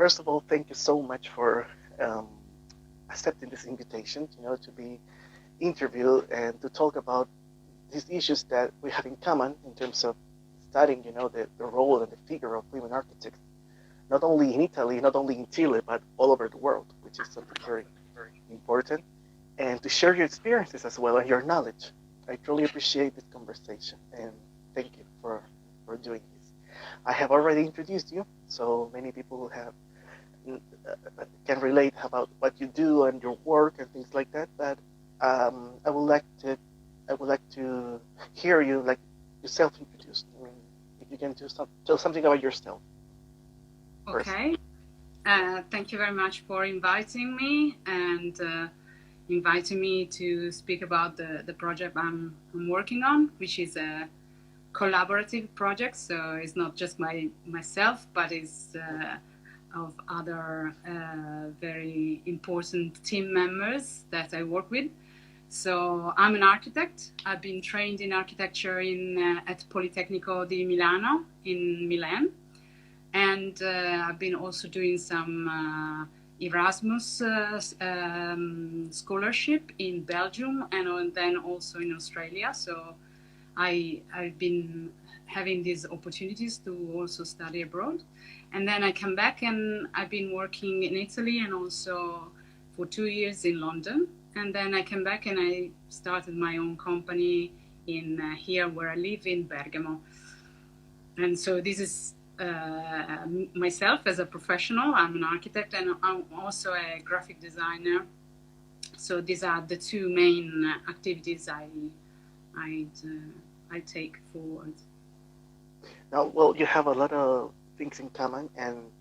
first of all, thank you so much for accepting this invitation, to be interviewed and to talk about these issues that we have in common in terms of studying, the role and the figure of women architects, not only in Italy, not only in Chile, but all over the world, which is something very, very important, and to share your experiences as well and your knowledge. I truly appreciate this conversation, and thank you for doing this. I have already introduced you, so many people have can relate about what you do and your work and things like that. But I would like to hear you, like, yourself introduced. I mean, if you can tell something about yourself. Okay. Thank you very much for inviting me and inviting me to speak about the project I'm working on, which is a collaborative project. So it's not just myself, but it's of other very important team members that I work with. So I'm an architect. I've been trained in architecture at Politecnico di Milano in Milan. And I've been also doing some Erasmus scholarship in Belgium and then also in Australia. So I've been having these opportunities to also study abroad. And then I come back and I've been working in Italy and also for 2 years in London. And then I came back and I started my own company in here where I live in Bergamo. And so this is myself as a professional. I'm an architect and I'm also a graphic designer. So these are the two main activities I take forward. Now, well, you have a lot of things in common, and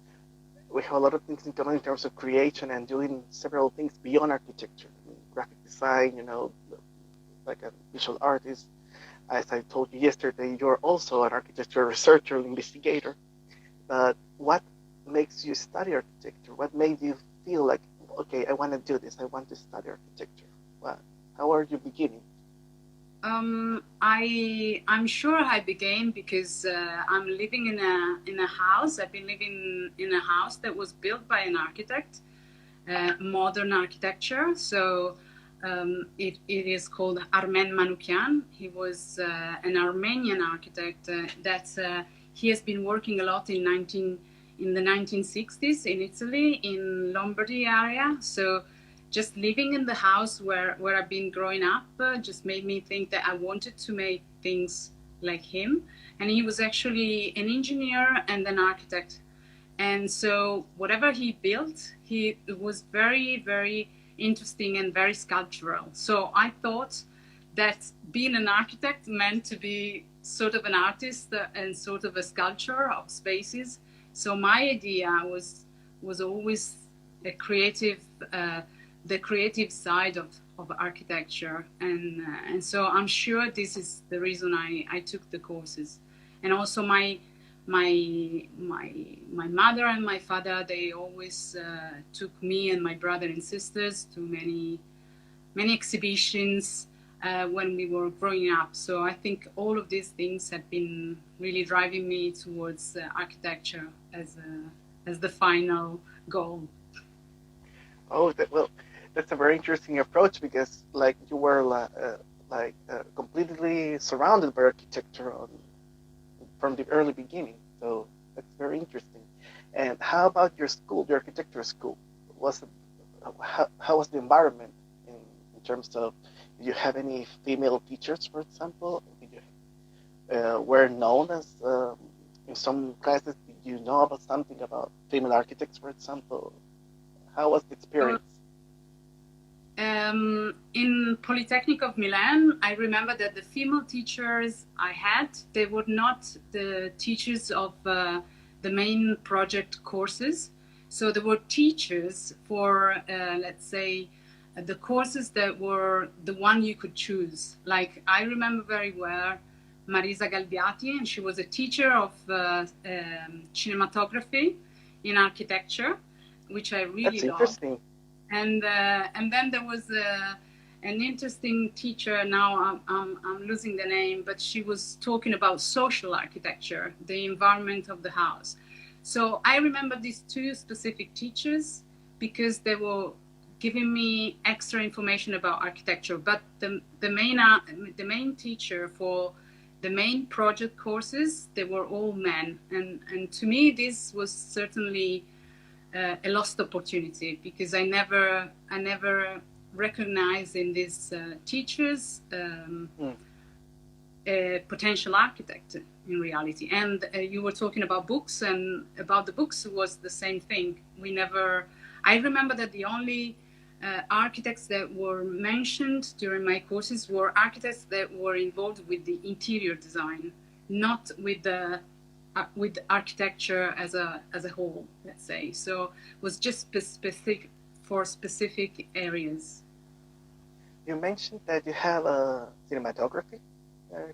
we have a lot of things in common in terms of creation and doing several things beyond architecture. I mean, graphic design, like a visual artist. As I told you yesterday, you're also an architecture researcher and investigator. But what makes you study architecture? What made you feel like, okay, I want to do this. I want to study architecture. How are you beginning? I'm sure I began because I'm living in a house. I've been living in a house that was built by an architect, modern architecture. So it is called Armen Manoukian. He was an Armenian architect that he has been working a lot in the 1960s in Italy, in Lombardy area. So just living in the house where I've been growing up just made me think that I wanted to make things like him. And he was actually an engineer and an architect. And so whatever he built, it was very, very interesting and very sculptural. So I thought that being an architect meant to be sort of an artist and sort of a sculptor of spaces. So my idea was always a creative, the creative side of architecture, and so I'm sure this is the reason I took the courses. And also my mother and my father, they always took me and my brother and sisters to many exhibitions when we were growing up. So I think all of these things have been really driving me towards architecture as the final goal. Oh, well, that's a very interesting approach, because like you were completely surrounded by architecture from the early beginning. So that's very interesting. And how about your school, the architecture school? How was the environment in terms of, did you have any female teachers, for example? Were known as, in some classes, did you know about something about female architects, for example? How was the experience? In Polytechnic of Milan, I remember that the female teachers I had, they were not the teachers of the main project courses. So there were teachers for, let's say, the courses that were the one you could choose. Like, I remember very well Marisa Galbiati, and she was a teacher of cinematography in architecture, which I really loved. Interesting. And then there was an interesting teacher. Now I'm losing the name, but she was talking about social architecture, the environment of the house. So I remember these two specific teachers because they were giving me extra information about architecture. But the main teacher for the main project courses, they were all men. And to me, this was certainly a lost opportunity, because I never recognized in these teachers a potential architect in reality. And you were talking about books, and about the books was the same thing. I remember that the only architects that were mentioned during my courses were architects that were involved with the interior design, not with the with architecture as a whole, let's say. So it was just specific for specific areas. You mentioned that you have a cinematography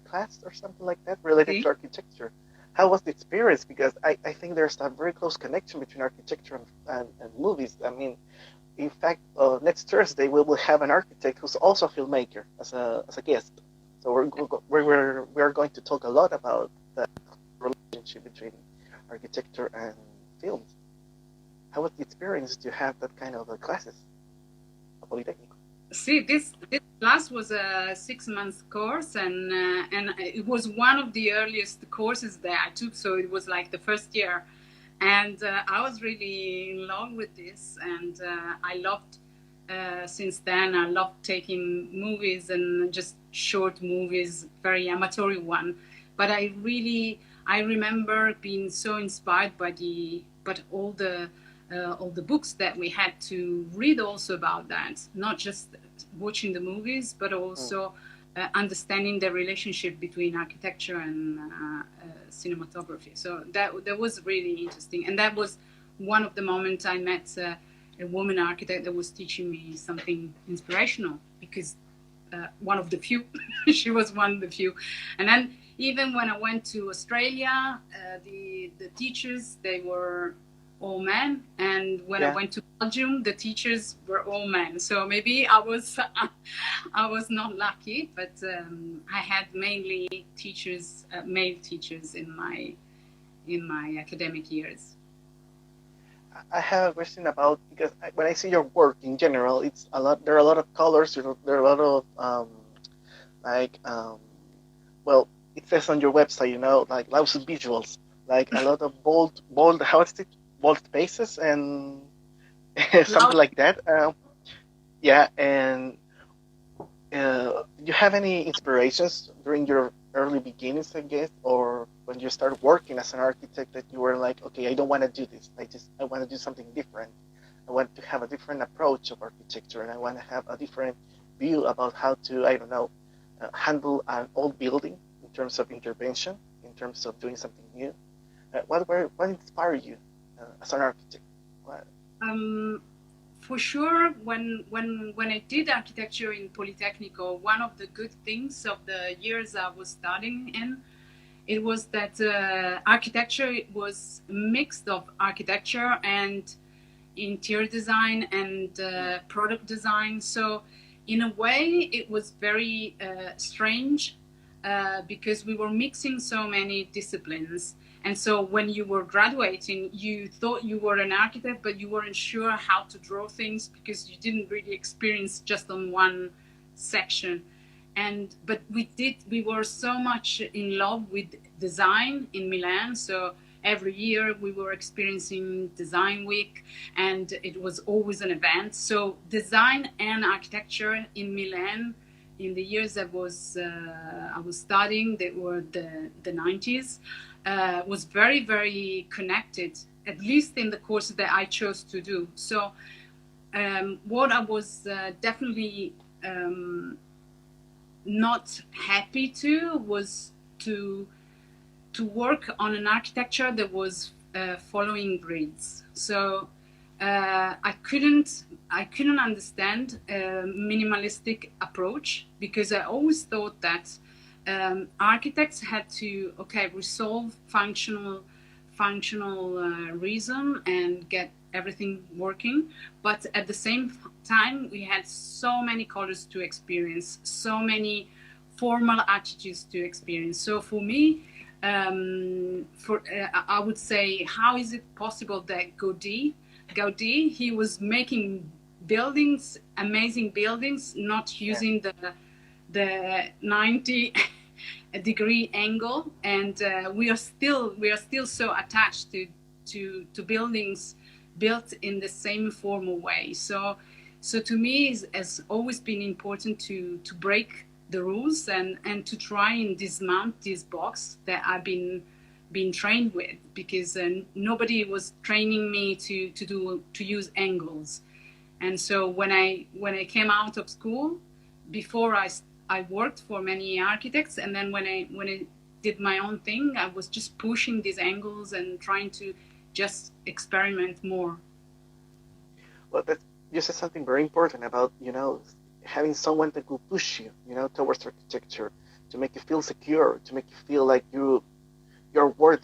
class or something like that related to architecture. How was the experience? Because I think there's a very close connection between architecture and movies. I mean, in fact, next Thursday we will have an architect who's also a filmmaker as a guest. So we're going to talk a lot about the relationship between architecture and films. How was the experience to have that kind of classes at Polytechnic? See, this class was a 6-month course, and it was one of the earliest courses that I took. So it was like the first year, and I was really in love with this, and I loved. Since then, I loved taking movies, and just short movies, very amateur one. But I remember being so inspired by all the books that we had to read also about that, not just watching the movies, but also understanding the relationship between architecture and cinematography. So that was really interesting. And that was one of the moments I met a woman architect that was teaching me something inspirational, because one of the few, she was one of the few. And then even when I went to Australia, the teachers, they were all men, and when I went to Belgium, the teachers were all men. So maybe I was not lucky, but I had mainly teachers, male teachers in my academic years. I have a question about, because when I see your work in general, it's a lot. There are a lot of colors. There are a lot of well, it says on your website, like lots of visuals, like a lot of bold. How is it? Bold spaces and something like that. And do you have any inspirations during your early beginnings, I guess, or when you started working as an architect, that you were like, okay, I don't want to do this. I want to do something different. I want to have a different approach of architecture, and I want to have a different view about how to, handle an old building in terms of intervention, in terms of doing something new. What inspired you as an architect? For sure, when I did architecture in Polytechnico, one of the good things of the years I was studying in, it was that architecture was a mix of architecture and interior design and product design. So in a way, it was very strange because we were mixing so many disciplines. And so when you were graduating, you thought you were an architect, but you weren't sure how to draw things because you didn't really experience just on one section. But we were so much in love with design in Milan. So every year we were experiencing Design Week, and it was always an event. So design and architecture in Milan in the years I was studying, that were the 90s, was very, very connected, at least in the courses that I chose to do. So what I was definitely not happy to was to work on an architecture that was following grids. So I couldn't understand a minimalistic approach, because I always thought that architects had to resolve functional reason and get everything working, but at the same time we had so many colors to experience, so many formal attitudes to experience. So for me, I would say, how is it possible that Gaudí, he was making buildings, amazing buildings, not using the 90-degree angle, and we are still so attached to buildings built in the same formal way. So to me, it has always been important to break the rules and to try and dismount this box that I've been trained with, because nobody was training me to use angles. And so when I came out of school, before I worked for many architects, and then when I did my own thing, I was just pushing these angles and trying to just experiment more. Well, you said something very important about, having someone that will push you, towards architecture, to make you feel secure, to make you feel like your work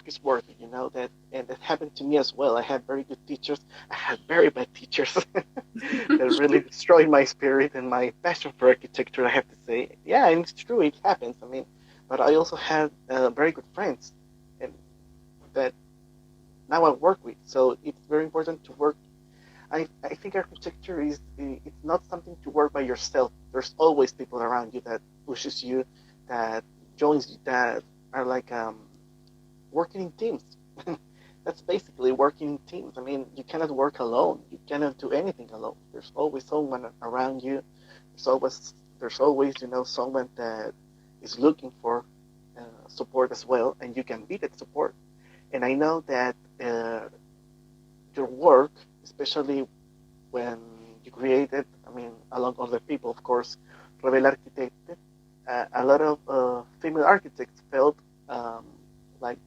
is worthy, that, and that happened to me as well. I had very good teachers. I had very bad teachers that really destroyed my spirit and my passion for architecture, I have to say. Yeah, and it's true, it happens. I mean, but I also had very good friends, and that now I work with. So it's very important to work. I think architecture it's not something to work by yourself. There's always people around you that pushes you, that joins you, that are like working in teams. That's basically working in teams. I mean, you cannot work alone. You cannot do anything alone. There's always someone around you. There's always someone that is looking for support as well, and you can be that support. And I know that your work, especially when you created, along other people, of course, Rebelarchitette, a lot of female architects felt like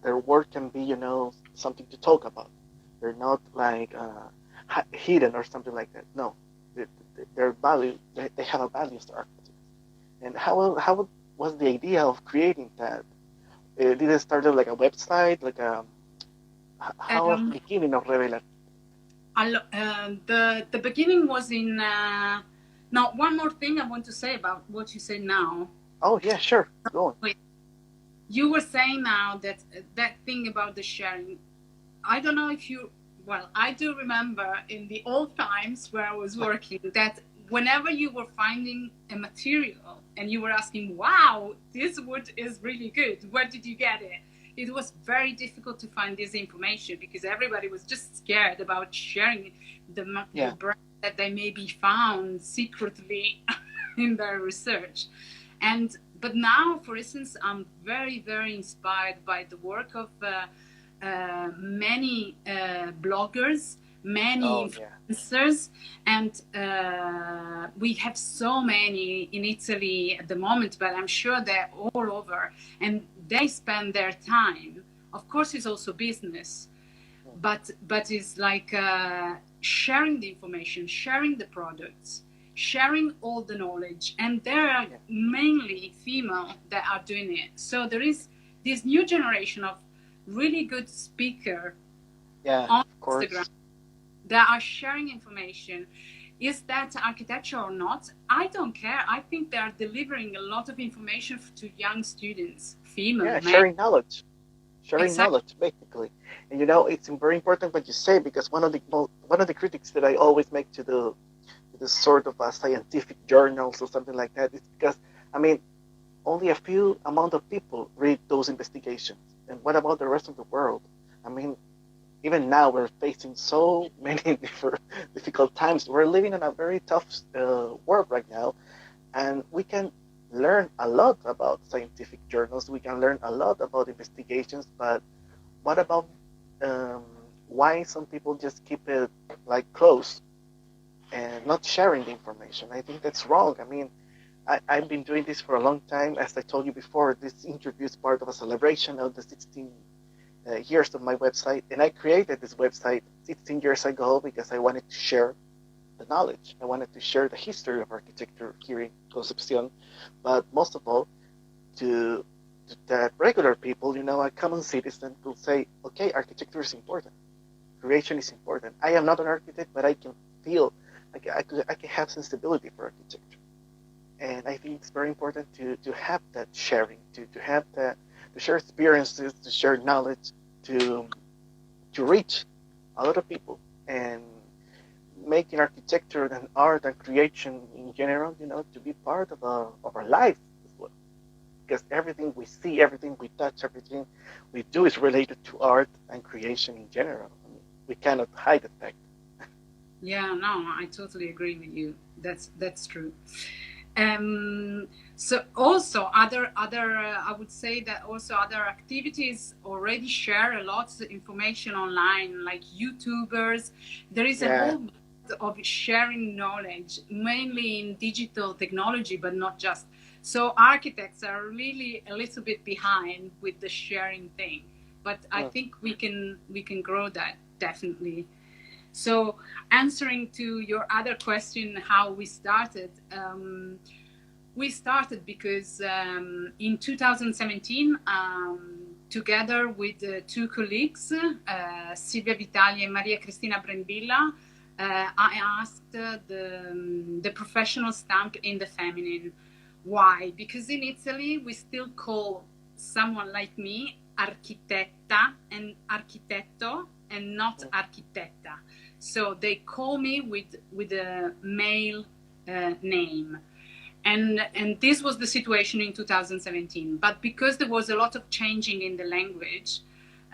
their work can be, something to talk about. They're not like hidden or something like that. No, their value, they have a value as architects. And how was the idea of creating that? Did it start like a website, like how was the beginning of Revelar? The beginning was in. Now, one more thing I want to say about what you say now. Oh yeah, sure. Go on. Wait. You were saying now that thing about the sharing. I don't know if you. Well, I do remember in the old times where I was working that whenever you were finding a material and you were asking, "Wow, this wood is really good. Where did you get it?" It was very difficult to find this information because everybody was just scared about sharing the brand that they maybe found secretly in their research. But now, for instance, I'm very, very inspired by the work of many bloggers, many influencers, and we have so many in Italy at the moment, but I'm sure they're all over, and they spend their time. Of course, it's also business, but it's like sharing the information, sharing the products, sharing all the knowledge, and there are mainly female that are doing it. So there is this new generation of really good speaker on Instagram that are sharing information. Is that architecture or not? I don't care. I think they are delivering a lot of information to young students, female. Yeah, sharing knowledge. Sharing knowledge, basically. And it's very important what you say, because one of the critics that I always make to the sort of scientific journals or something like that is because, only a few amount of people read those investigations. And what about the rest of the world? Even now we're facing so many difficult times. We're living in a very tough world right now, and we can learn a lot about scientific journals. We can learn a lot about investigations, but what about why some people just keep it like close and not sharing the information? I think that's wrong. I've been doing this for a long time. As I told you before, this interview is part of a celebration of the 16 years of my website. And I created this website 16 years ago because I wanted to share the knowledge. I wanted to share the history of architecture here in Concepcion. But most of all, to that regular people, a common citizen will say, okay, architecture is important. Creation is important. I am not an architect, but I can feel, I can have sensibility for architecture. And I think it's very important to have that sharing, to have that, to share experiences, to share knowledge, to reach a lot of people, and making architecture and art and creation in general, to be part of our life as well. Because everything we see, everything we touch, everything we do is related to art and creation in general. I mean, we cannot hide the fact. Yeah, no, I totally agree with you. That's true. So also other I would say that also other activities already share a lot of information online, like YouTubers. There is a whole of sharing knowledge, mainly in digital technology, but not just. So architects are really a little bit behind with the sharing thing, but I think we can grow that definitely. So answering to your other question, how we started because in 2017, together with two colleagues, Silvia Vitali and Maria Cristina Brembilla, I asked the professional stamp in the feminine. Why? Because in Italy, we still call someone like me architetta and architetto and not architetta. So they call me with a male name. And this was the situation in 2017. But because there was a lot of changing in the language,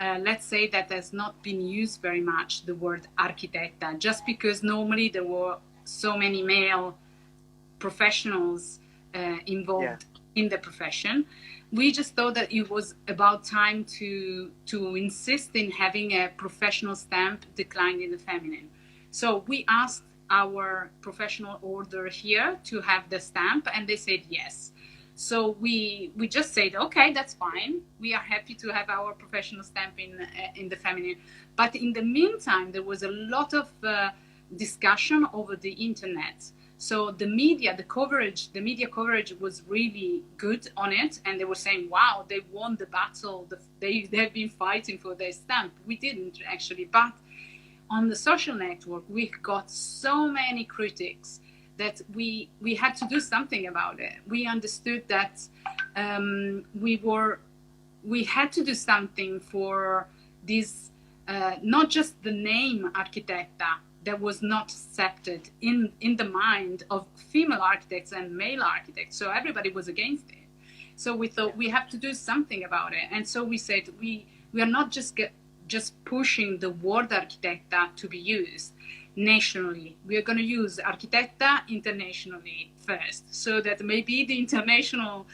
let's say that has not been used very much, the word architetta, just because normally there were so many male professionals involved in the profession. We just thought that it was about time to insist in having a professional stamp declined in the feminine. So we asked our professional order here to have the stamp, and they said yes. So we just said, okay, that's fine. We are happy to have our professional stamp in the feminine. But in the meantime, there was a lot of discussion over the internet. So the media coverage was really good on it, and they were saying, wow, they won the battle. They've been fighting for their stamp. We didn't actually, but on the social network, we got so many critics that we had to do something about it. We understood that we had to do something for this, not just the name architecta, that was not accepted in the mind of female architects and male architects. So everybody was against it. So we thought we have to do something about it. And so we said, we are not just pushing the word architecta to be used nationally. We are going to use architecta internationally first, so that maybe the international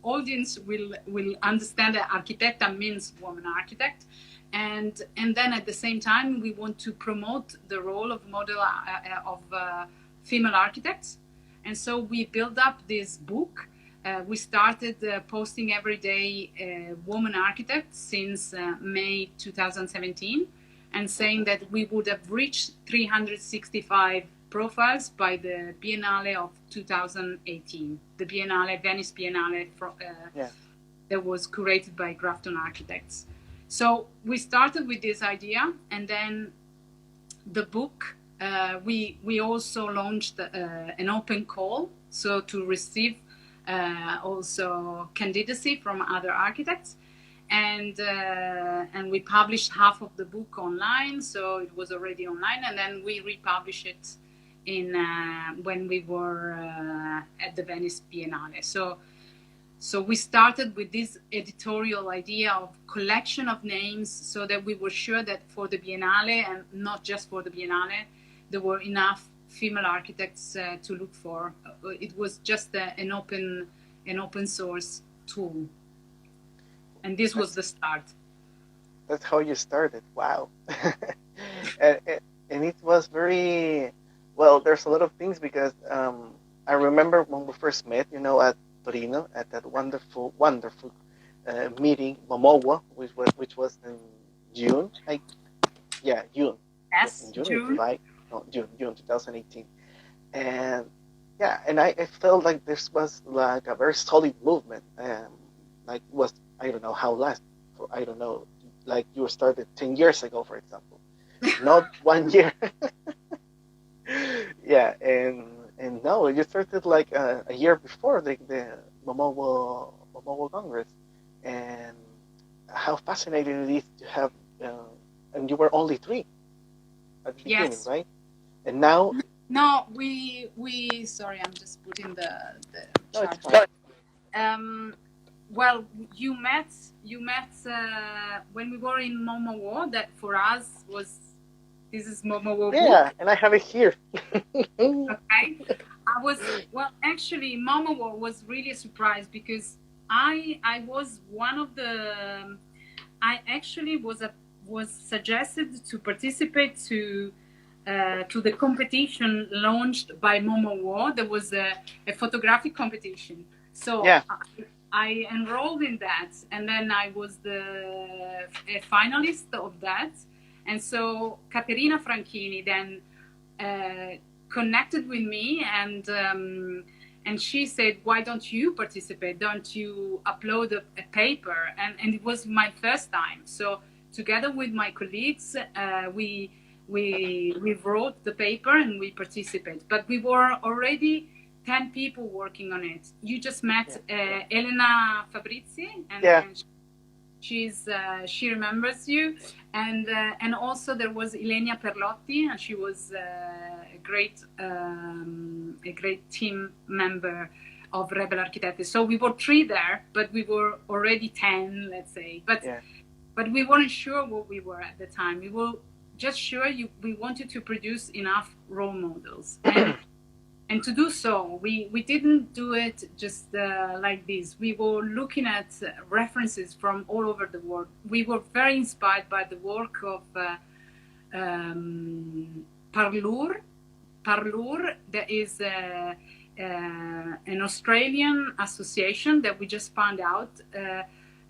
audience will understand that architecta means woman architect. And then at the same time, we want to promote the role of female architects. And so we built up this book. We started posting every day woman architects since May 2017, and saying that we would have reached 365 profiles by the Biennale of 2018, the Venice Biennale that was curated by Grafton Architects. So we started with this idea, and then the book, we also launched an open call, so to receive also candidacy from other architects, and we published half of the book online, so it was already online, and then we republished it when we were at the Venice Biennale. So we started with this editorial idea of collection of names, so that we were sure that for the Biennale, and not just for the Biennale, there were enough female architects to look for. It was just an open source tool, and this was the start. That's how you started. Wow. and it was very well. There's a lot of things, because I remember when we first met, at Torino, at that wonderful meeting, Momowa, which was in June. June. Yes, in June. June. June 2018. And I felt like this was like a very solid movement. Like was, I don't know how last, I don't know, like you started 10 years ago, for example, not 1 year. And And no, you started like a year before the Momowo Congress. And how fascinating it is to have, and you were only 3 at the beginning, Yes. right? And now... No, we sorry, I'm just putting the No, it's charger. fine. Well, you met when we were in Momowo. That for us was, this is Momowo Yeah, book. and I have it here. Okay. Actually, Momowo was really a surprise because I was one of the, I actually was suggested to participate to the competition launched by Momowo. There was a photographic competition. So yeah. I enrolled in that, and then I was a finalist of that. And so Caterina Franchini then connected with me, and she said, why don't you participate? Don't you upload a paper? And it was my first time. So together with my colleagues, we wrote the paper and we participated. But we were already 10 people working on it. You just met Elena Fabrizi, and she remembers you, and also there was Elena Perlotti, and she was a great team member of Rebelarchitette. So we were 3 there, but we were already 10, let's say. But we weren't sure what we were at the time. We were just sure we wanted to produce enough role models. And to do so, we didn't do it just like this. We were looking at references from all over the world. We were very inspired by the work of Parlour. Parlour, that is an Australian association that we just found out.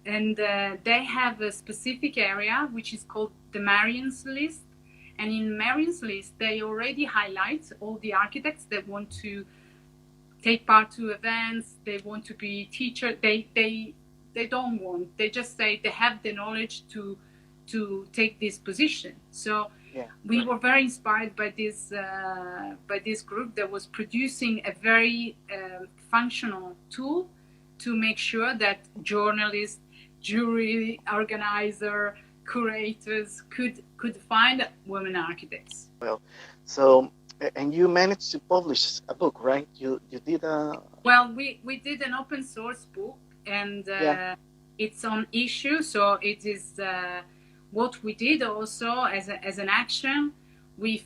And they have a specific area which is called the Marion's List. And in Marion's List, they already highlight all the architects that want to take part to events. They want to be teachers. They don't want. They just say they have the knowledge to take this position. So we were very inspired by this group that was producing a very functional tool to make sure that journalists, jury organizer, curators could find women architects. Well, so, and you managed to publish a book, right? You did a... Well, we did an open source book, and it's on issue. So it is what we did also as an action. We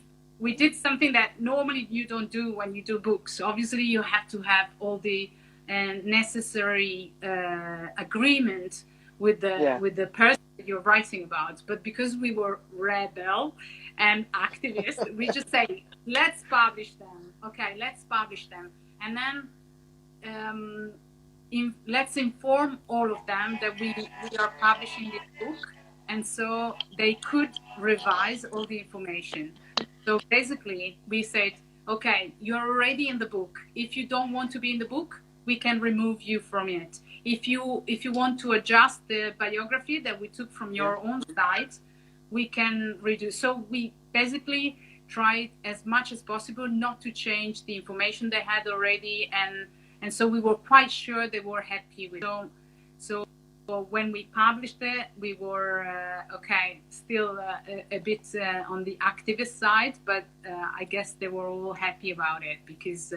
did something that normally you don't do when you do books. Obviously, you have to have all the necessary agreement with the person you're writing about, but because we were rebel and activists, we just say, let's publish them. Okay, let's publish them, and then let's inform all of them that we are publishing this book, and so they could revise all the information. So basically, we said, okay, you're already in the book. If you don't want to be in the book, we can remove you from it. If you want to adjust the biography that we took from your own site, we can reduce. So we basically tried as much as possible not to change the information they had already, and so we were quite sure they were happy with it. So when we published it, we were still a bit on the activist side, but I guess they were all happy about it because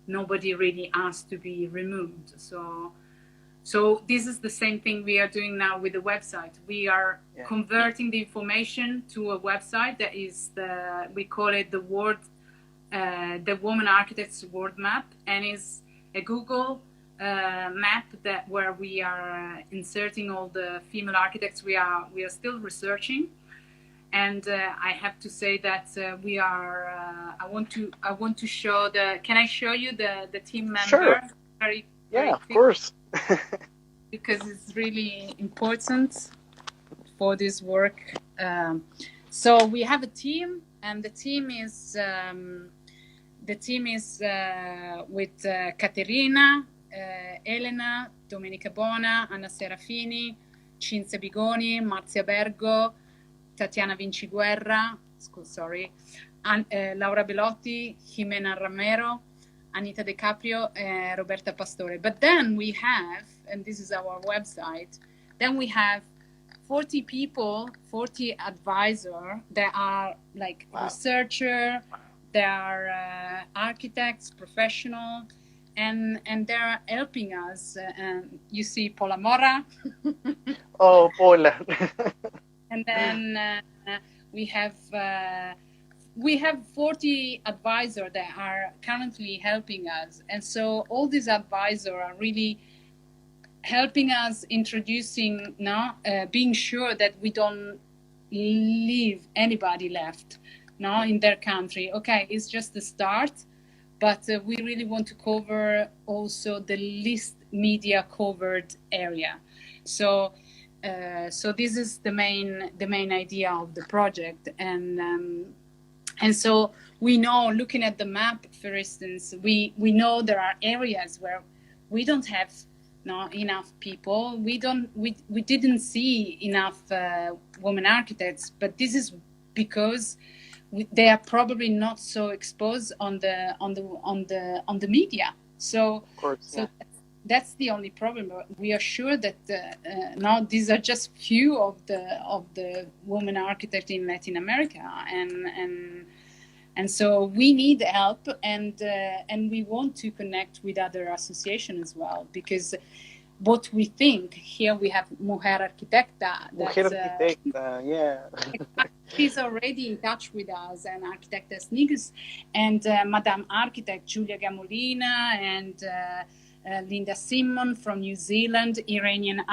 nobody really asked to be removed. So this is the same thing we are doing now with the website. We are converting the information to a website that is we call it the Woman Architects World Map, and is a Google map where we are inserting all the female architects we are still researching. And I have to say that we are. I want to show the. Can I show you the team member? Sure. Very of course. Because it's really important for this work. So we have a team, and the team is with Caterina, Elena, Domenica Bona, Anna Serafini, Cinzia Bigoni, Marzia Bergo, Tatiana Vinciguerra, Laura Bellotti, Jimna Ranero, Anita De Caprio, Roberta Pastore. But then we have, and this is our website, then we have 40 people, 40 advisors that are like researcher, they are architects, professional, and they're helping us. You see Paula Mora. Oh, Paula. And then we have 40 advisors that are currently helping us. And so all these advisors are really helping us introducing, being sure that we don't leave anybody left in their country. Okay, it's just the start, but we really want to cover also the least media covered area. So this is the main idea of the project. And so we know, looking at the map, for instance, we know there are areas where we don't have enough people. We didn't see enough women architects, but this is because they are probably not so exposed on the media. So, of course, yeah. That's the only problem. We are sure that now these are just few of the women architects in Latin America, and so we need help, and we want to connect with other associations as well, because what we think here, we have Mujer Arquitecta. Mujer Arquitecta, yeah. She's already in touch with us, and Arquitectas Niggas, and Madame Architect Julia Gamolina, and Linda Simon from New Zealand, Iranian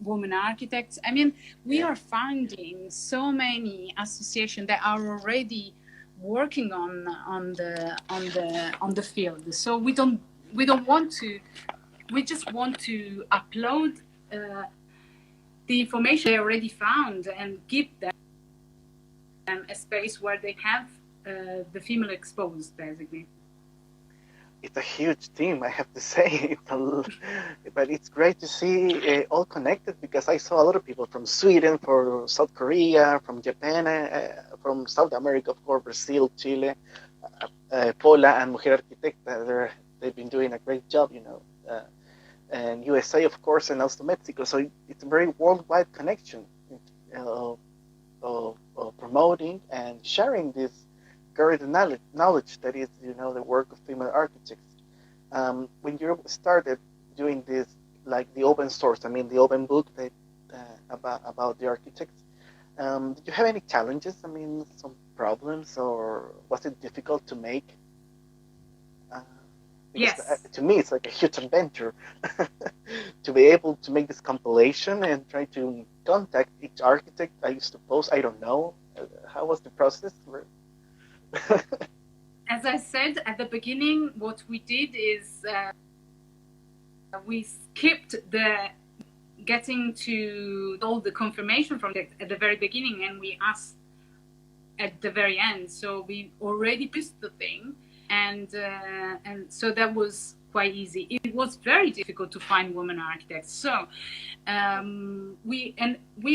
women architects. I mean, we are finding so many associations that are already working on the field. So we don't want to. We just want to upload the information they already found and give them a space where they have the female exposed, basically. It's a huge team, I have to say, but it's great to see all connected, because I saw a lot of people from Sweden, from South Korea, from Japan, from South America, of course, Brazil, Chile, Paula and Mujer Arquitecta. They've been doing a great job, and USA, of course, and also Mexico. So it's a very worldwide connection of promoting and sharing this great knowledge that is, the work of female architects. When you started doing this, like the open source, the open book that about the architects, did you have any challenges? Some problems, or was it difficult to make? Yes. To me, it's like a huge adventure to be able to make this compilation and try to contact each architect. I suppose, I don't know. How was the process? As I said at the beginning, what we did is we skipped the getting to all the confirmation from at the very beginning, and we asked at the very end. So we already pushed the thing, and so that was quite easy. It was very difficult to find women architects. So we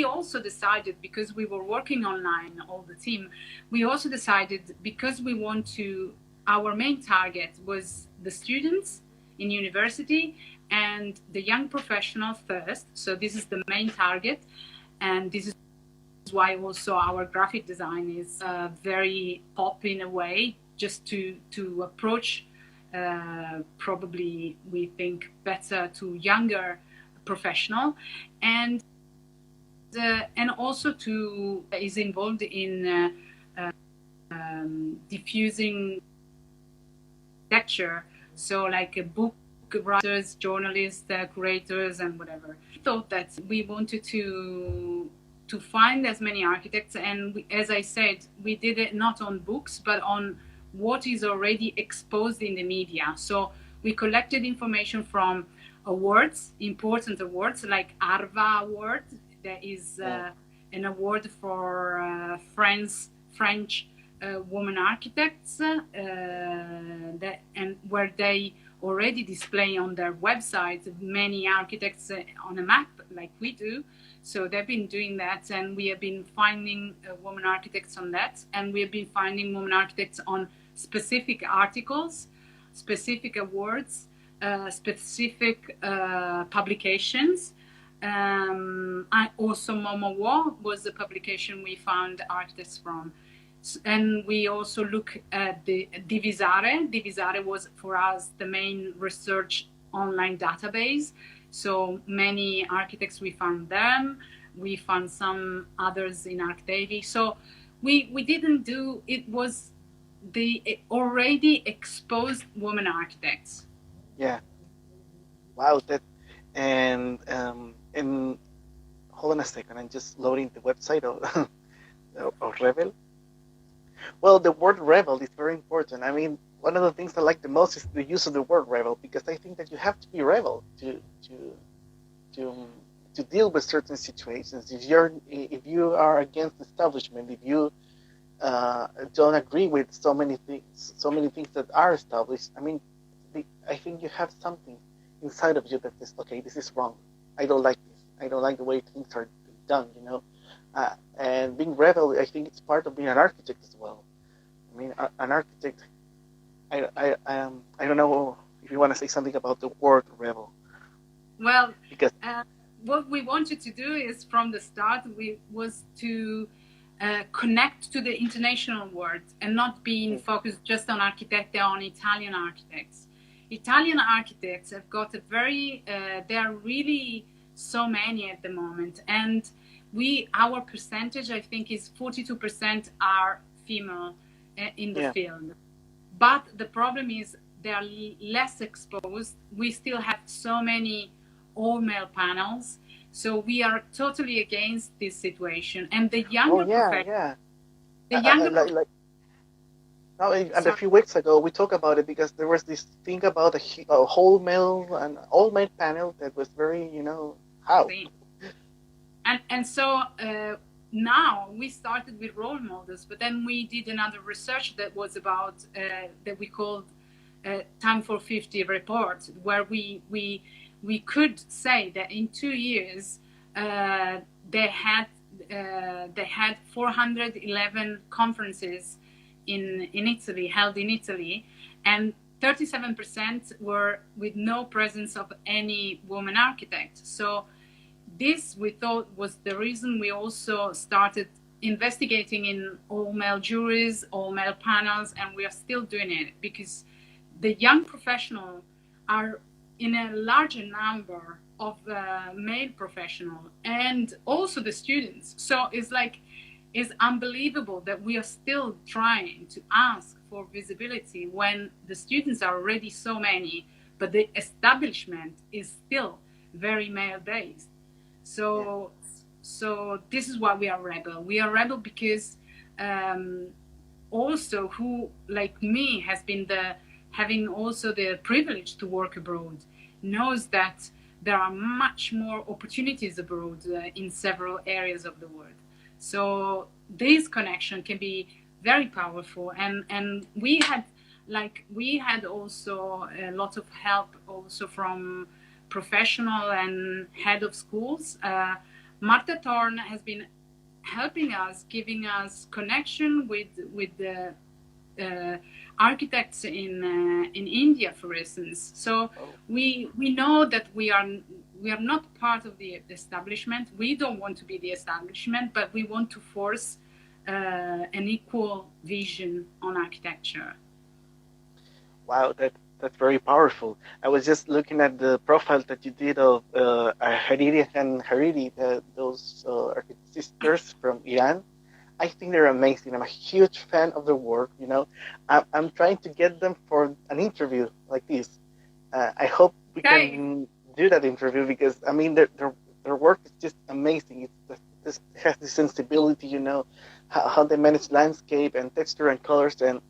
also decided, because we were working online, all the team, we also decided, because we want to, our main target was the students in university and the young professional first. So this is the main target, and this is why also our graphic design is very pop in a way, just to approach probably, we think, better to younger professional, and also is involved in diffusing lecture, so like book writers, journalists, curators, and whatever. We thought that we wanted to find as many architects, and as I said, we did it not on books, but on what is already exposed in the media. So we collected information from awards, important awards, like ARVA award, that is an award for French women architects, and where they already display on their website many architects on a map, like we do. So they've been doing that, and we have been finding women architects on that, and we have been finding women architects on specific articles. specific awards, specific publications. Also Momowo was the publication we found architects from. And we also look at the Divisare. Divisare was for us the main research online database. So many architects, we found them. We found some others in ArcDaily. So we didn't do, it was the already exposed women architects. Yeah. Wow. And hold on a second. I'm just loading the website of Rebel. Well, the word rebel is very important. I mean, one of the things I like the most is the use of the word rebel, because I think that you have to be rebel to deal with certain situations. If you are against the establishment, if you don't agree with so many things that are established, I mean, I think you have something inside of you that says, okay, this is wrong. I don't like this. I don't like the way things are done, you know. And being rebel, I think it's part of being an architect as well. I mean, an architect, I don't know if you want to say something about the word rebel. Well, because what we wanted to do is from the start, was to connect to the international world and not being focused just on architecture, on Italian architects. Italian architects have got a very, there are really so many at the moment. And our percentage, I think, is 42% are female in the field. But the problem is they are less exposed. We still have so many all-male panels. So we are totally against this situation. And the younger and a few weeks ago, we talked about it because there was this thing about a whole male and all-male panel that was very, you know, how? And so now we started with role models, but then we did another research that was about, that we called Time for 50 report, where we could say that in 2 years they had 411 conferences in Italy, held in Italy, and 37% were with no presence of any woman architect. So this, we thought, was the reason we also started investigating in all-male juries, all-male panels, and we are still doing it because the young professionals are in a larger number of male professionals and also the students. So it's unbelievable that we are still trying to ask for visibility when the students are already so many, but the establishment is still very male-based. So this is why we are rebel. We are rebel because also who, like me, has been having also the privilege to work abroad, knows that there are much more opportunities abroad in several areas of the world. So this connection can be very powerful, and we had also a lot of help also from professional and head of schools. Marta Thorn has been helping us, giving us connection with the architects in India, for instance. So we know that we are not part of the establishment. We don't want to be the establishment, but we want to force an equal vision on architecture. Wow, that's very powerful. I was just looking at the profile that you did of Hariri and Hariri, those sisters from Iran. I think they're amazing. I'm a huge fan of their work. You know, I'm trying to get them for an interview like this. I hope we can do that interview because I mean their work is just amazing. It has the sensibility, you know, how they manage landscape and texture and colors. And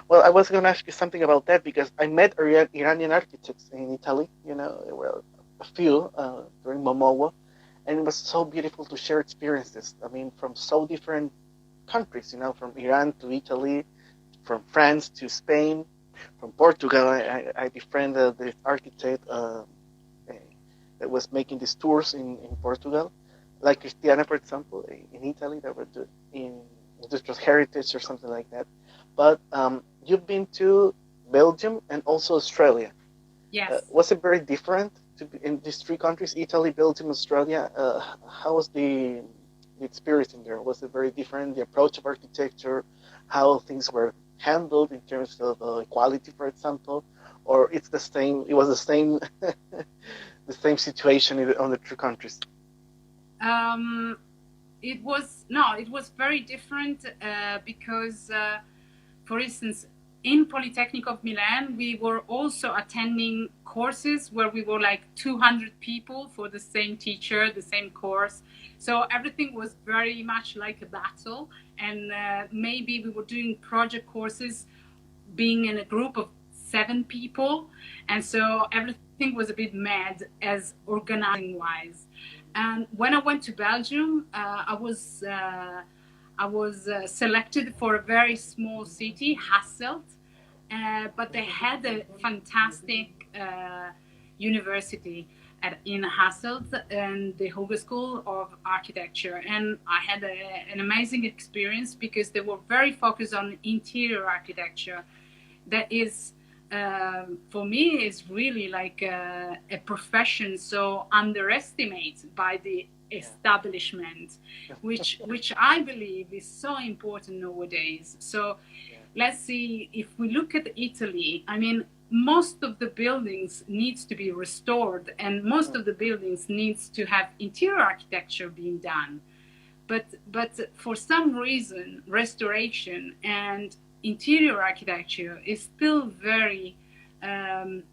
well, I was going to ask you something about that because I met Iranian architects in Italy. You know, well, a few during Momowo, and it was so beautiful to share experiences. I mean, from so different countries, you know, from Iran to Italy, from France to Spain, from Portugal. I befriended this architect that was making these tours in Portugal, like Cristiana, for example, in Italy, that were in industrial heritage or something like that. But you've been to Belgium, and also Australia. Yes. Was it very different in these three countries, Italy, Belgium, Australia? How was the experience in there? Was it very different, the approach of architecture, how things were handled in terms of equality, for example? Or it's the same, it was the same, the same situation on the two countries? It was very different because, for instance, in Polytechnic of Milan, we were also attending courses where we were like 200 people for the same teacher, the same course. So everything was very much like a battle. And maybe we were doing project courses being in a group of 7 people. And so everything was a bit mad as organizing wise. And when I went to Belgium, I was selected for a very small city, Hasselt, but they had a fantastic university in Hasselt and the Hogeschool of Architecture. And I had an amazing experience because they were very focused on interior architecture. That is, for me, is really like a profession so underestimated by the establishment, which I believe is so important nowadays. So let's see, if we look at Italy, I mean, most of the buildings needs to be restored and most of the buildings needs to have interior architecture being done. But for some reason, restoration and interior architecture is still very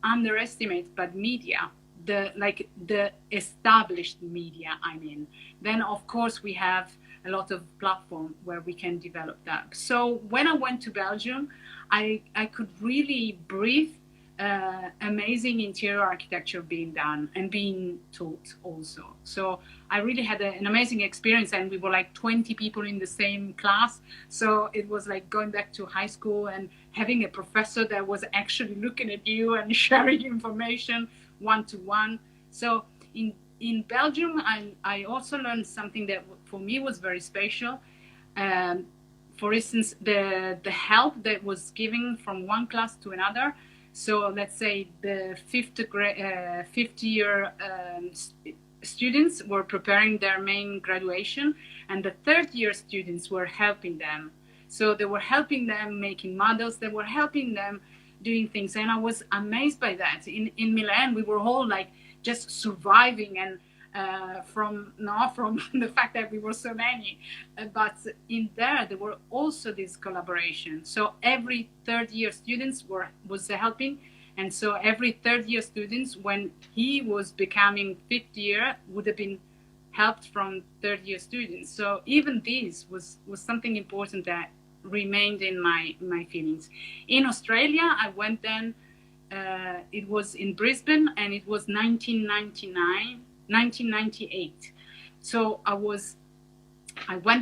underestimated by media, the established media, I mean. Then of course we have a lot of platform where we can develop that. So when I went to Belgium, I could really breathe amazing interior architecture being done and being taught also. So I really had an amazing experience, and we were like 20 people in the same class. So it was like going back to high school and having a professor that was actually looking at you and sharing information one-to-one. So in Belgium, I also learned something that for me was very special. For instance, the help that was given from one class to another. So let's say the fifth year students were preparing their main graduation, and the third year students were helping them. So they were helping them making models, they were helping them doing things. And I was amazed by that. In Milan, we were all like just surviving, and from the fact that we were so many, but in there were also this collaboration. So every third year students was helping, and so every third year students, when he was becoming fifth year, would have been helped from third year students. So even this was something important that remained in my feelings. In Australia, I went then. It was in Brisbane, and it was 1998. So I went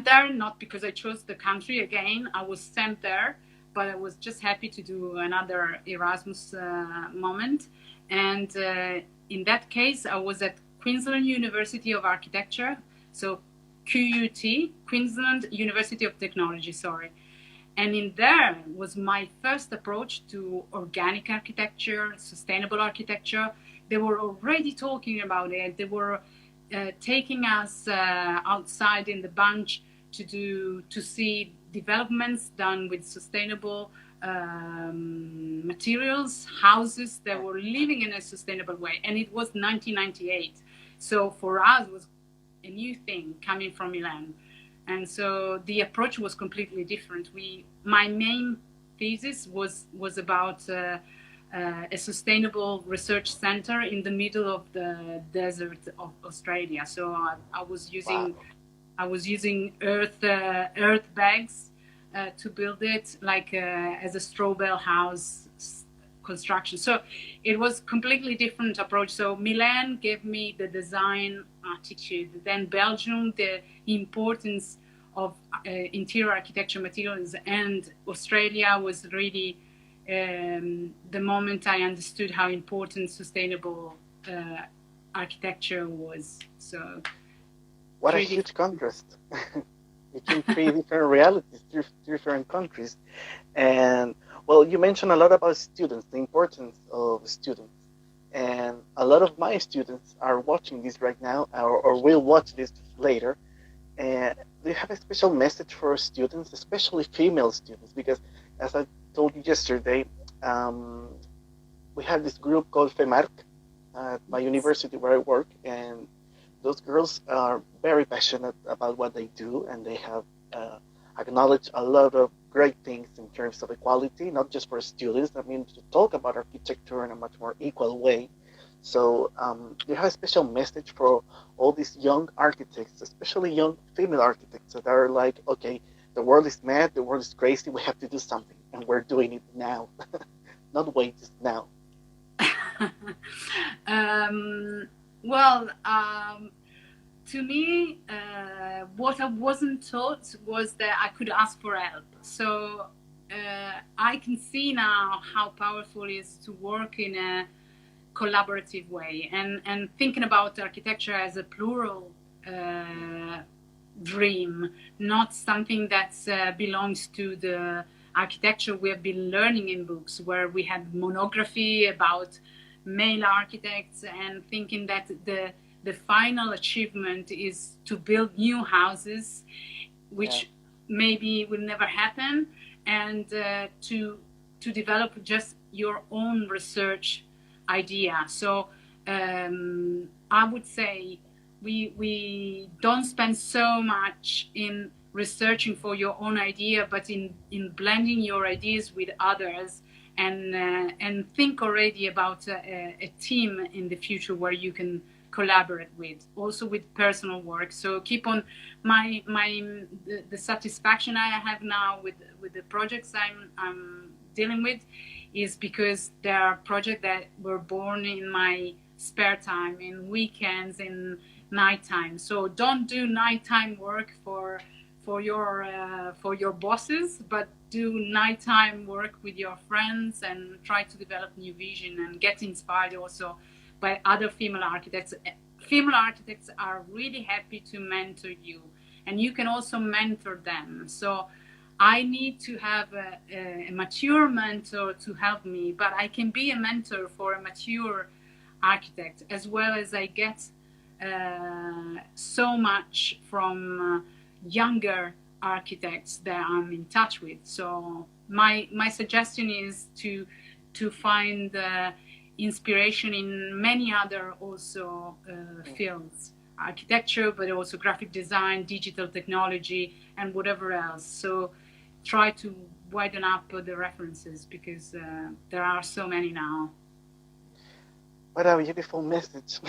there not because I chose the country again. I was sent there, but I was just happy to do another Erasmus moment. And in that case, I was at Queensland University of Architecture, so QUT, Queensland University of Technology, sorry. And in there was my first approach to organic architecture, sustainable architecture. They were already talking about it. They were taking us outside in the bunch to see developments done with sustainable materials, houses that were living in a sustainable way. And it was 1998. So for us, it was a new thing coming from Milan. And so the approach was completely different. My main thesis was about a sustainable research center in the middle of the desert of Australia. So I was using earth bags to build it like as a straw bale house construction. So it was completely different approach. So Milan gave me the design attitude, then Belgium the importance of interior architecture materials, and Australia was really the moment I understood how important sustainable architecture was. So what a huge contrast between three different realities, three different countries. And Well, you mentioned a lot about students, the importance of students. And a lot of my students are watching this right now or will watch this later. And do you have a special message for students, especially female students? Because as I told you yesterday, um, we have this group called FEMARC at my university where I work, and those girls are very passionate about what they do, and they have acknowledged a lot of great things in terms of equality, not just for students. I mean, to talk about architecture in a much more equal way. So, you have a special message for all these young architects, especially young female architects that are like, okay, the world is mad, the world is crazy, we have to do something, and we're doing it now, not wait, just now. Well, to me, what I wasn't taught was that I could ask for help. So I can see now how powerful it is to work in a collaborative way, and thinking about architecture as a plural dream, not something that belongs to the architecture we have been learning in books, where we had monography about male architects and thinking that the final achievement is to build new houses, which maybe will never happen, and to develop just your own research idea. So I would say we don't spend so much in researching for your own idea, but in blending your ideas with others, and think already about a team in the future where you can collaborate with, also with personal work. So keep on the satisfaction I have now with the projects I'm dealing with is because there are projects that were born in my spare time, in weekends, in nighttime. So don't do nighttime work for your bosses, but do nighttime work with your friends and try to develop new vision and get inspired also by other female architects. Female architects are really happy to mentor you, and you can also mentor them. So I need to have a mature mentor to help me, but I can be a mentor for a mature architect, as well as I get so much from younger architects that I'm in touch with. So my suggestion is to find inspiration in many other also fields, architecture, but also graphic design, digital technology, and whatever else. So try to widen up the references, because there are so many now. What a beautiful message.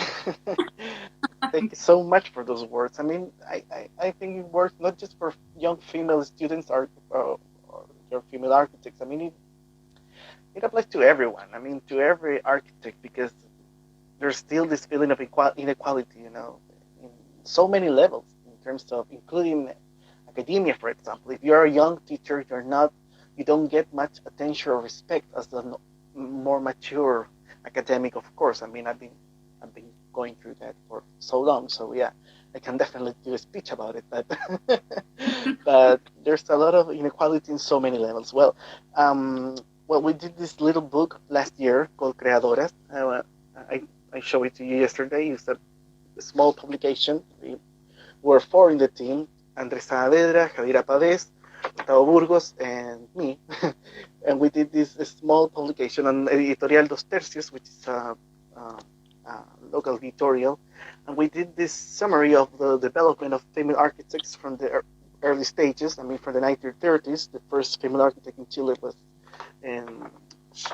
Thank you so much for those words. I mean, I think it works not just for young female students or your female architects. I mean, it applies to everyone. I mean, to every architect, because there's still this feeling of inequality, you know, in so many levels, in terms of including academia, for example. If you're a young teacher, you don't get much attention or respect as the more mature academic, of course. I mean, I've been going through that for so long, so yeah, I can definitely do a speech about it. But but there's a lot of inequality in so many levels. Well, we did this little book last year called Creadoras. I showed it to you yesterday. It's a small publication. We were four in the team: Andrés Saavedra, Javiera Pavés, Gustavo Burgos, and me. And we did this small publication on Editorial Dos Tercios, which is a local editorial. And we did this summary of the development of female architects from the early stages. I mean, from the 1930s. The first female architect in Chile was,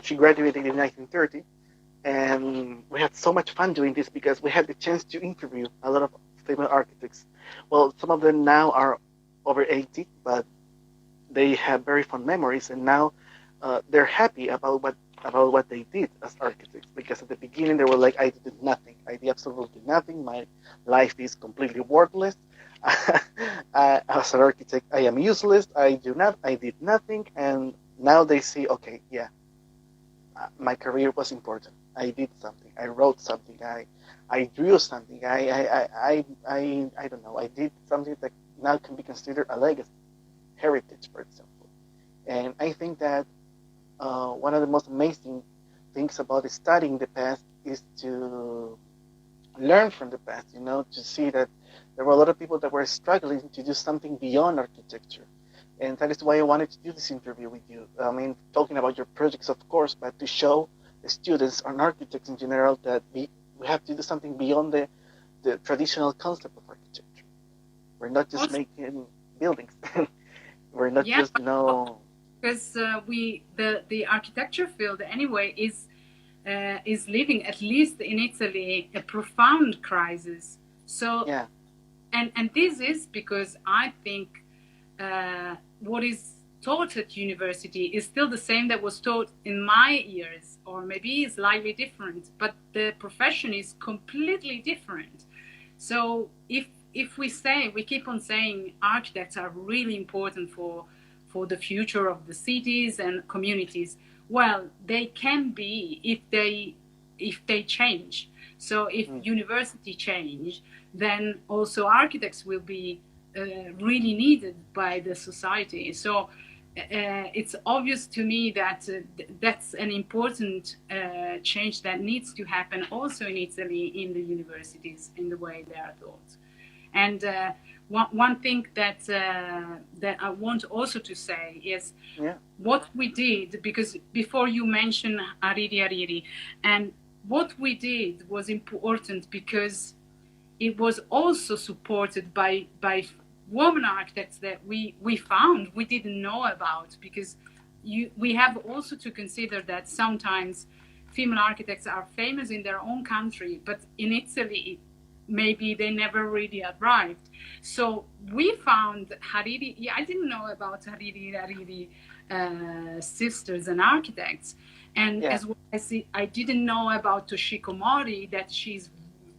she graduated in 1930. And we had so much fun doing this because we had the chance to interview a lot of female architects. Well, some of them now are over 80, but they have very fond memories, and now they're happy about what they did as architects. Because at the beginning they were like, I did nothing. I did absolutely nothing. My life is completely worthless. As an architect, I am useless. I did nothing. And now they see, okay, yeah, my career was important. I did something. I wrote something. I drew something. I don't know. I did something that now can be considered a legacy, heritage, for example. And I think that one of the most amazing things about studying the past is to learn from the past, to see that there were a lot of people that were struggling to do something beyond architecture. And that is why I wanted to do this interview with you. I mean, talking about your projects, of course, but to show the students and architects in general that we have to do something beyond the traditional concept of architecture. We're not just making buildings. We're not just, Because the architecture field anyway is living, at least in Italy, a profound crisis. So, yeah. And this is because I think what is taught at university is still the same that was taught in my years, or maybe slightly different, but the profession is completely different. So if we keep on saying architects are really important for the future of the cities and communities, well, they can be if they change. So if university change, then also architects will be really needed by the society. So it's obvious to me that that's an important change that needs to happen also in Italy, in the universities, in the way they are taught. And one thing that I want also to say is what we did, because before you mentioned Hariri, and what we did was important because it was also supported by women architects that we found we didn't know about, because we have also to consider that sometimes female architects are famous in their own country, but in Italy maybe they never really arrived. So we found Hariri. I didn't know about Hariri sisters and architects, and as well as I didn't know about Toshiko Mori, that she's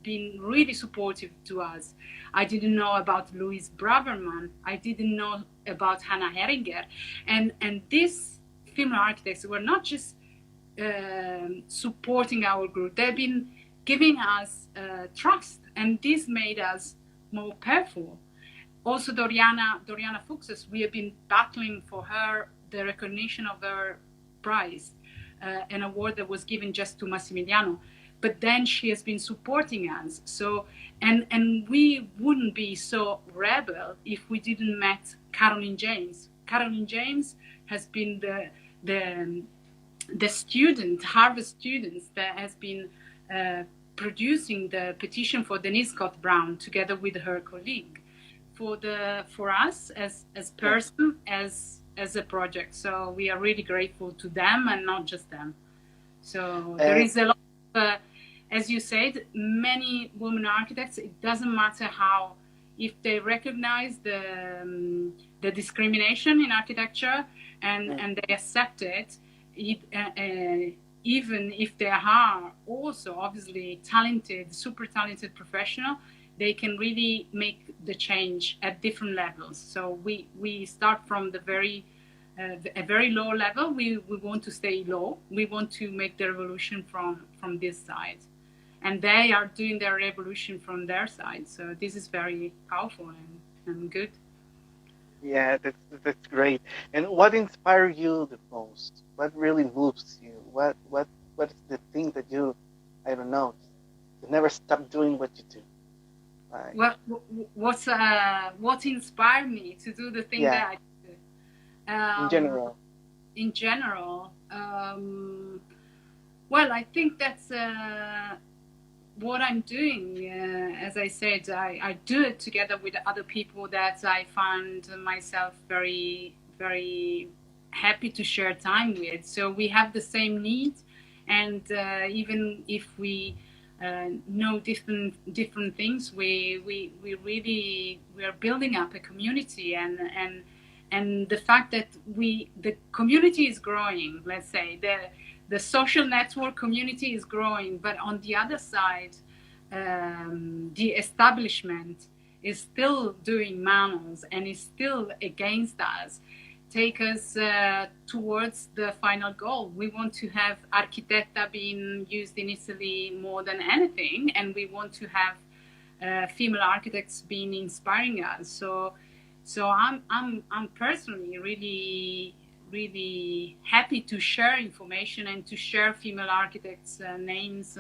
been really supportive to us. I didn't know about Louise Braverman. I didn't know about Hannah Heringer. And these female architects were not just supporting our group. They've been giving us trust, and this made us more powerful. Also, Doriana Fuchses, we have been battling for her, the recognition of her prize, an award that was given just to Massimiliano. But then she has been supporting us. So, and we wouldn't be so rebel if we didn't met Caroline James. Caroline James has been the student, Harvard students, that has been producing the petition for Denise Scott Brown together with her colleague for us as person, as a project. So we are really grateful to them, and not just them. So there is a lot of, as you said, many women architects. It doesn't matter how, if they recognize the discrimination in architecture and they accept it, even if they are also obviously talented, super talented professional, they can really make the change at different levels. So we start from the a very low level. We want to stay low. We want to make the revolution from this side, and they are doing their revolution from their side. So this is very powerful and good. Yeah, that's great. And what inspires you the most? What really moves you? What is the thing that you, I don't know, you never stop doing what you do? Well, what inspired me to do the thing that I do? In general, well, I think that's what I'm doing. As I said, I do it together with other people that I find myself very, very happy to share time with. So we have the same needs, and even if we know different things, we are building up a community, and the fact that the community is growing. Let's say the social network community is growing, but on the other side, the establishment is still doing manuals and is still against us. Take us towards the final goal. We want to have architecta being used in Italy more than anything, and we want to have female architects being inspiring us. So I'm personally really, really happy to share information and to share female architects' names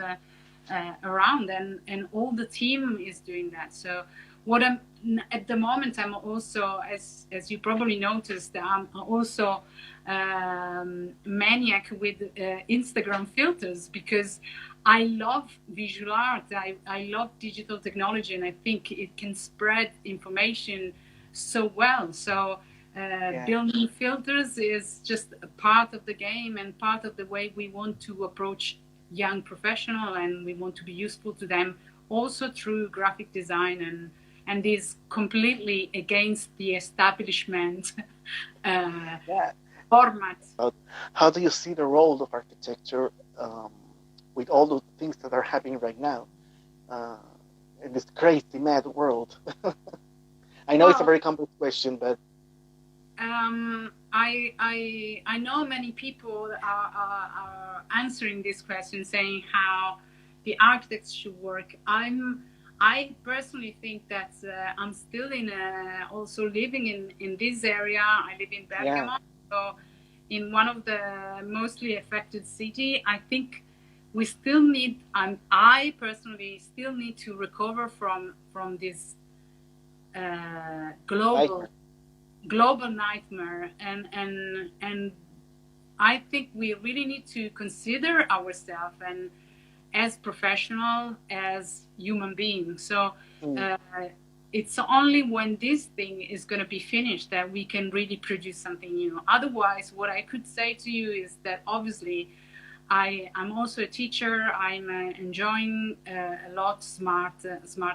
around, and all the team is doing that. So what I'm at the moment, I'm also, as you probably noticed, I'm also maniac with Instagram filters, because I love visual art. I love digital technology, and I think it can spread information so well. So building filters is just a part of the game and part of the way we want to approach young professional, and we want to be useful to them also through graphic design, and is completely against the establishment format. How do you see the role of architecture with all the things that are happening right now in this crazy, mad world? I know it's a very complex question, but I know many people are answering this question, saying how the architects should work. I personally think that I'm still also living in this area. I live in Bergamo, so in one of the mostly affected city. I think we still need, I personally still need to recover from this global nightmare, and I think we really need to consider ourselves and as professional, as human beings. So it's only when this thing is going to be finished that we can really produce something new. Otherwise, what I could say to you is that obviously I'm also a teacher. I'm enjoying a lot smart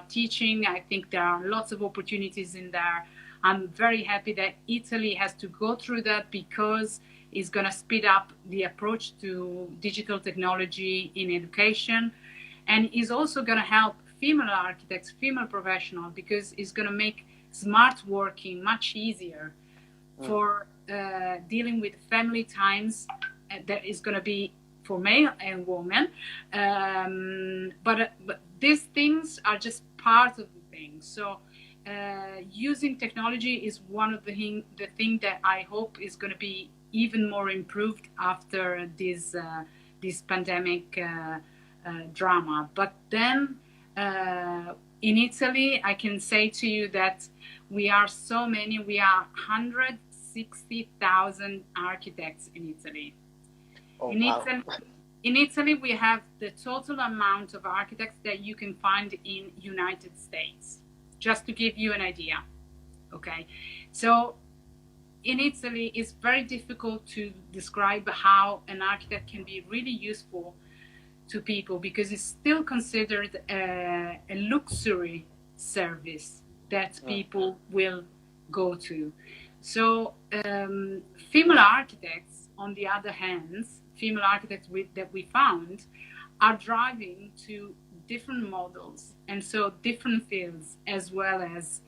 teaching. I think there are lots of opportunities in there. I'm very happy that Italy has to go through that, because it's going to speed up the approach to digital technology in education, and is also going to help female architects, female professionals, because it's going to make smart working much easier for dealing with family times. That is going to be for male and women, but these things are just part of the thing. So using technology is one of the thing that I hope is going to be even more improved after this pandemic drama. But then in Italy, I can say to you that we are 160,000 architects in Italy. In Italy, we have the total amount of architects that you can find in United States, just to give you an idea. Okay, so in Italy, it's very difficult to describe how an architect can be really useful to people, because it's still considered a luxury service that people will go to. So female architects, on the other hand, female architects that we found are driving to different models, and so different fields, as well as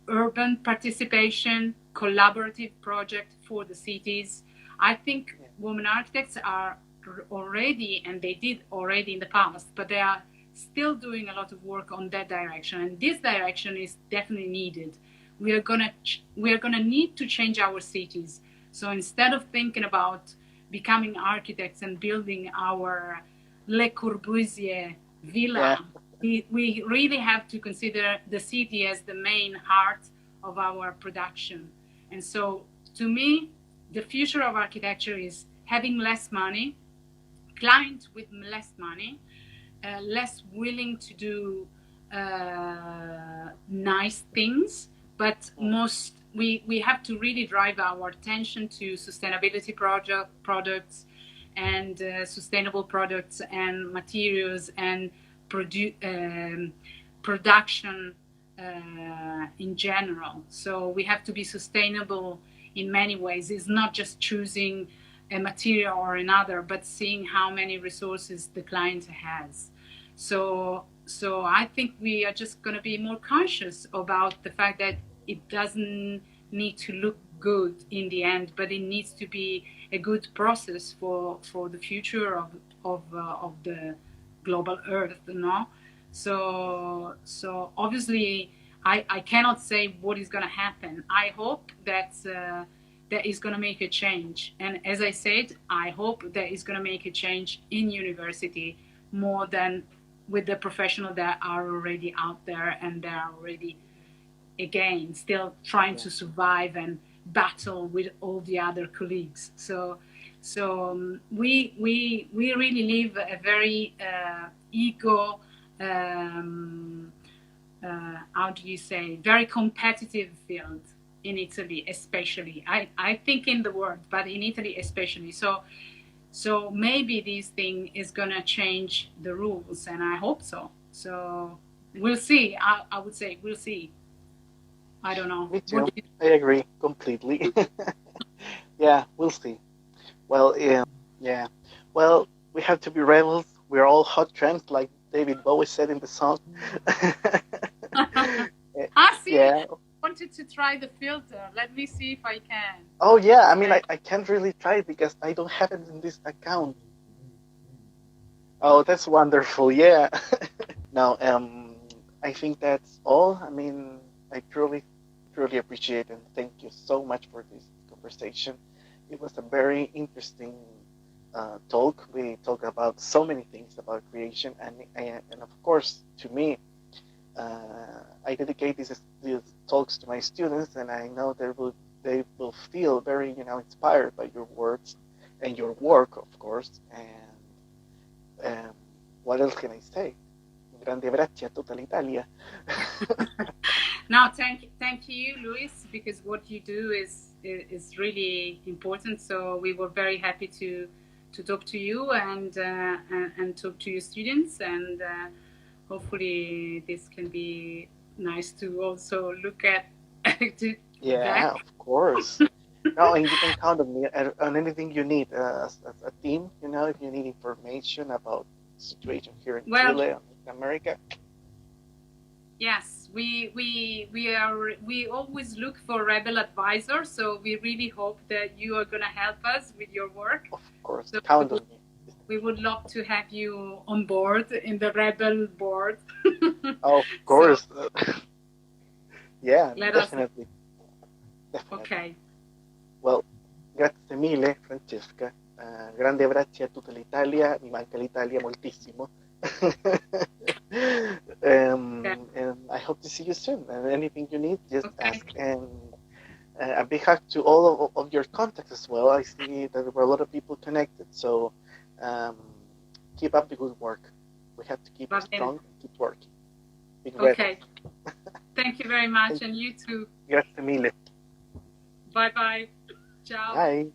urban participation, collaborative project for the cities. I think women architects are already, and they did already in the past, but they are still doing a lot of work on that direction, and this direction is definitely needed. We are gonna need to change our cities. So instead of thinking about becoming architects and building our Le Corbusier villa, we really have to consider the city as the main heart of our production. And so to me, the future of architecture is having less money, clients with less money, less willing to do nice things, but we have to really drive our attention to sustainability products and sustainable products and materials and production in general. So we have to be sustainable in many ways. It's not just choosing a material or another, but seeing how many resources the client has. So I think we are just going to be more conscious about the fact that it doesn't need to look good in the end, but it needs to be a good process for the future of the global Earth, you know. So obviously I cannot say what is going to happen. I hope that that is going to make a change. And as I said, I hope that is going to make a change in university more than with the professionals that are already out there and they are already, again, still trying to survive and battle with all the other colleagues. So we really live a very ego, how do you say, very competitive field in Italy, especially. I think in the world, but in Italy especially. So maybe this thing is gonna change the rules, and I hope so. So we'll see. I would say we'll see. I don't know. Me too. I agree completely. Yeah, we'll see. Well, yeah. Well, we have to be rebels. We're all hot trends, like David Bowie said in the song. See. Yeah. Wanted to try the filter. Let me see if I can. Oh yeah, I mean, I can't really try it because I don't have it in this account. Oh, that's wonderful. Yeah. No, I think that's all. I mean, I truly appreciate and thank you so much for this conversation. It was a very interesting talk. We talked about so many things about creation, and of course, to me, I dedicate these talks to my students, and I know they will feel very, inspired by your words and your work, of course. And what else can I say? Grande abbraccio a tutta l'Italia. No, thank you, Luis, because what you do is really important. So we were very happy to talk to you and talk to your students, and hopefully this can be nice to also look at. Yeah, of course. No, and you can count on me on anything you need as a team. If you need information about the situation here in Chile and in America. Yes, we always look for Rebel advisors, so we really hope that you are going to help us with your work. Of course, so count on me. We would love to have you on board in the Rebel board. Of course. So, yeah, definitely. Okay. Well, grazie mille, Francesca. Grande abbracci a tutta l'Italia. Mi manca l'Italia moltissimo. And I hope to see you soon. And anything you need, just ask. And a big hug to all of your contacts as well. I see that there were a lot of people connected. So keep up the good work. We have to keep strong and keep working. Okay. Thank you very much. And you too. Grazie mille. Bye-bye. Ciao. Bye.